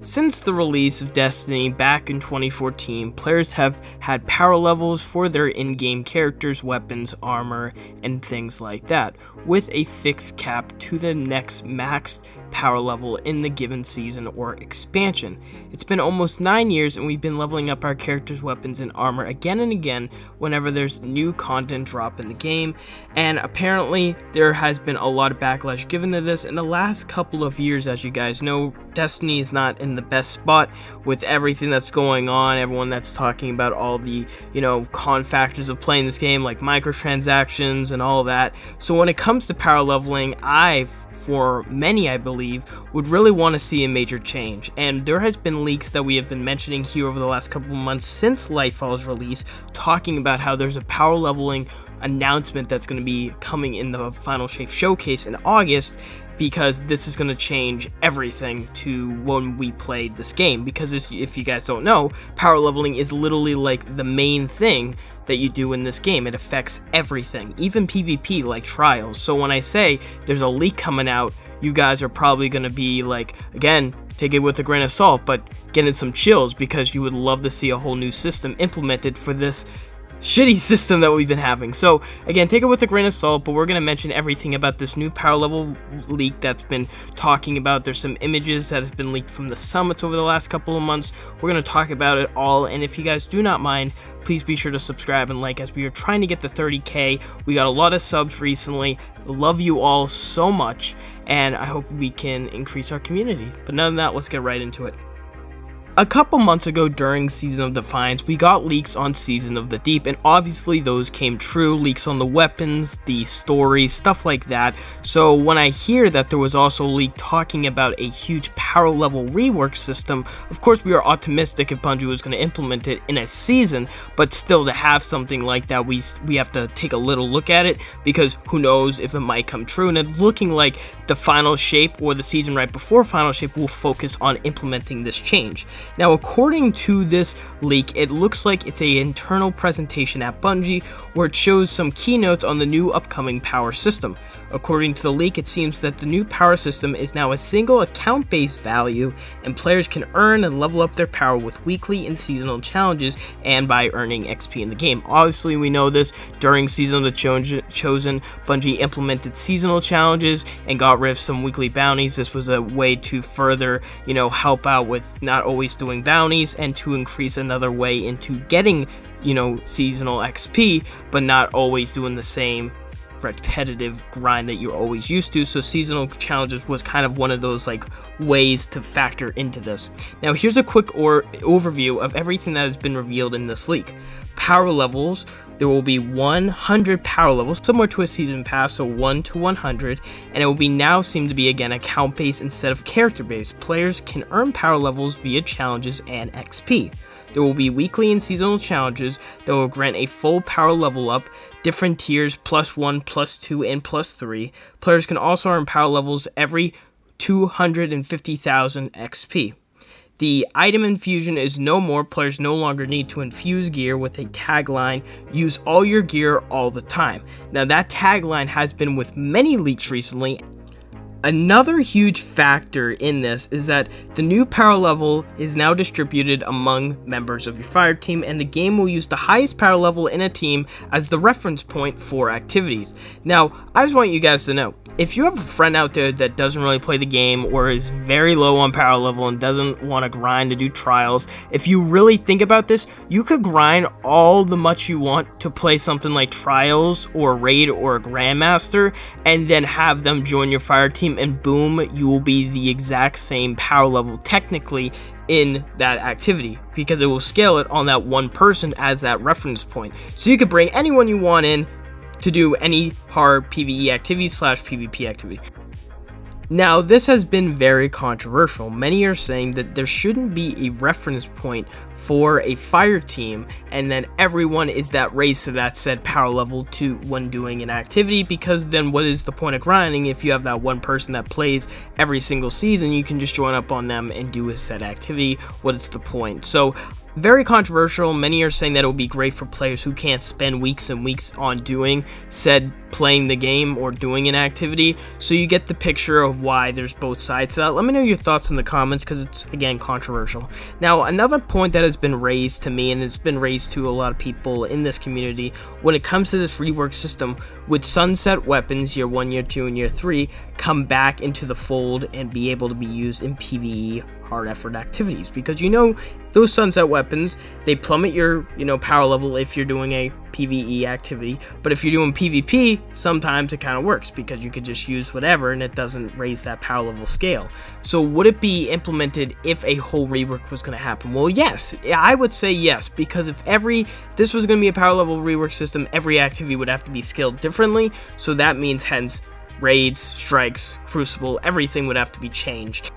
Since the release of Destiny back in 2014, players have had power levels for their in-game characters, weapons, armor, and things like that, with a fixed cap to the next maxed power level in the given season or expansion. It's been almost 9 years and we've been leveling up our characters' weapons and armor again and again whenever there's new content drop in the game, and apparently there has been a lot of backlash given to this in the last couple of years. As you guys know, Destiny is not in the best spot with everything that's going on, everyone that's talking about all the, con factors of playing this game, like microtransactions and all of that. So when it comes to power leveling, for many, I believe, would really want to see a major change. And there has been leaks that we have been mentioning here over the last couple of months since Lightfall's release, talking about how there's a power leveling announcement that's going to be coming in the Final Shape Showcase in August, because this is going to change everything to when we played this game. Because if you guys don't know, power leveling is literally like the main thing that you do in this game. It affects everything, even PvP like trials. So when I say there's a leak coming out, you guys are probably going to be like, again, take it with a grain of salt, but getting some chills, because you would love to see a whole new system implemented for this shitty system that we've been having. So again, take it with a grain of salt, but we're going to mention everything about this new power level leak that's been talking about. There's some images that have been leaked from the summits over the last couple of months. We're going to talk about it all, and if you guys do not mind, please be sure to subscribe and like, as we are trying to get the 30K. We got a lot of subs recently. Love you all so much, and I hope we can increase our community. But none of that, let's get right into it. A couple months ago during Season of Defiance, we got leaks on Season of the Deep, and obviously those came true. Leaks on the weapons, the story, stuff like that. So when I hear that there was also a leak talking about a huge power level rework system, of course we are optimistic if Bungie was going to implement it in a season, but still, to have something like that, we have to take a little look at it, because who knows if it might come true. And it's looking like the Final Shape, or the season right before Final Shape, will focus on implementing this change. Now, according to this leak, it looks like it's an internal presentation at Bungie where it shows some keynotes on the new upcoming power system. According to the leak, it seems that the new power system is now a single account-based value, and players can earn and level up their power with weekly and seasonal challenges and by earning XP in the game. Obviously, we know this during Season of the Chosen, Bungie implemented seasonal challenges and got rid of some weekly bounties. This was a way to further, help out with not always doing bounties, and to increase another way into getting, seasonal XP, but not always doing the same repetitive grind that you're always used to. So seasonal challenges was kind of one of those ways to factor into this. Now here's a quick overview of everything that has been revealed in this leak. Power levels: there will be 100 power levels, similar to a season pass, so 1 to 100, and it will be now seem to be again account based instead of character based. Players can earn power levels via challenges and XP. There will be weekly and seasonal challenges that will grant a full power level up, different tiers, +1, +2, and +3. Players can also earn power levels every 250,000 XP. The item infusion is no more. Players no longer need to infuse gear with a tagline, "Use all your gear all the time." Now that tagline has been with many leaks recently. Another huge factor in this is that the new power level is now distributed among members of your fire team, and the game will use the highest power level in a team as the reference point for activities. Now, I just want you guys to know, if you have a friend out there that doesn't really play the game, or is very low on power level and doesn't want to grind to do trials, if you really think about this, you could grind all the much you want to play something like trials or raid or a grandmaster, and then have them join your fire team, and boom, you will be the exact same power level technically in that activity, because it will scale it on that one person as that reference point. So you could bring anyone you want in to do any hard PvE activity / PvP activity. Now, this has been very controversial. Many are saying that there shouldn't be a reference point for a fire team, and then everyone is that race to that said power level to when doing an activity, because then what is the point of grinding if you have that one person that plays every single season? You can just join up on them and do a set activity. What is the point? So very controversial. Many are saying that it would be great for players who can't spend weeks and weeks on doing said playing the game or doing an activity, so you get the picture of why there's both sides to that. Let me know your thoughts in the comments, because it's, again, controversial. Now, another point that has been raised to me, and it's been raised to a lot of people in this community, when it comes to this rework system, would sunset weapons year 1, year 2, and year 3 come back into the fold and be able to be used in PvE hard effort activities? Because those sunset weapons, they plummet your power level if you're doing a PvE activity, but if you're doing PvP, sometimes it kind of works because you could just use whatever and it doesn't raise that power level scale. So would it be implemented if a whole rework was going to happen? Well, yes, I would say yes, because if this was going to be a power level rework system, every activity would have to be scaled differently, so that means hence raids, strikes, crucible, everything would have to be changed.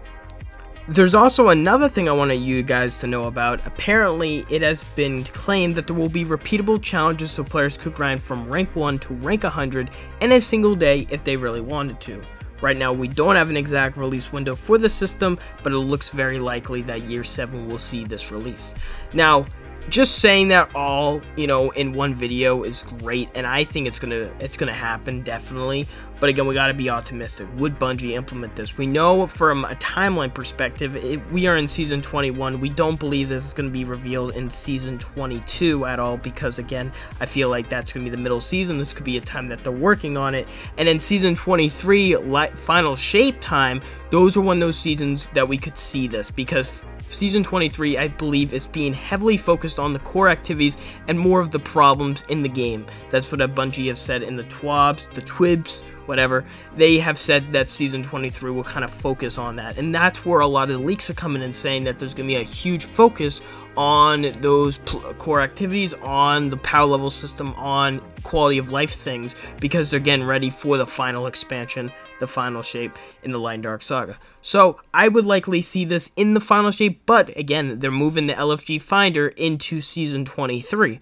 There's also another thing I want you guys to know about. Apparently, it has been claimed that there will be repeatable challenges so players could grind from rank 1 to rank 100 in a single day if they really wanted to. Right now, we don't have an exact release window for the system, but it looks very likely that year 7 will see this release. Now, just saying that all, in one video is great, and I think it's gonna happen, definitely. But again, we gotta be optimistic. Would Bungie implement this? We know from a timeline perspective, we are in Season 21. We don't believe this is gonna be revealed in Season 22 at all, because again, I feel like that's gonna be the middle season. This could be a time that they're working on it. And in Season 23, final shape time, those are one of those seasons that we could see this, because Season 23, I believe, is being heavily focused on the core activities and more of the problems in the game. That's what Bungie have said in the twibs, whatever. They have said that Season 23 will kind of focus on that. And that's where a lot of the leaks are coming in, saying that there's going to be a huge focus on those core activities, on the power level system, on quality of life things, because they're getting ready for the final expansion, the final shape in the Light and Dark Saga. So I would likely see this in the final shape, but again, they're moving the LFG Finder into Season 23.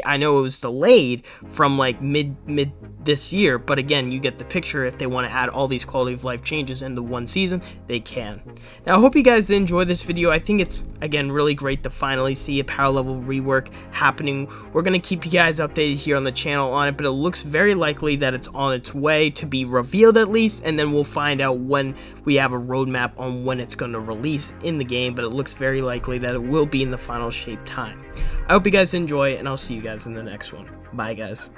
I know it was delayed from like mid this year, but again, you get the picture. If they want to add all these quality of life changes in the one season, they can. Now, I hope you guys did enjoy this video. I think it's, again, really great to finally see a power level rework happening. We're going to keep you guys updated here on the channel on it, but it looks very likely that it's on its way to be revealed at least, and then we'll find out when we have a roadmap on when it's going to release in the game, but it looks very likely that it will be in the final shape time. I hope you guys enjoy, and I'll see you guys in the next one. Bye, guys.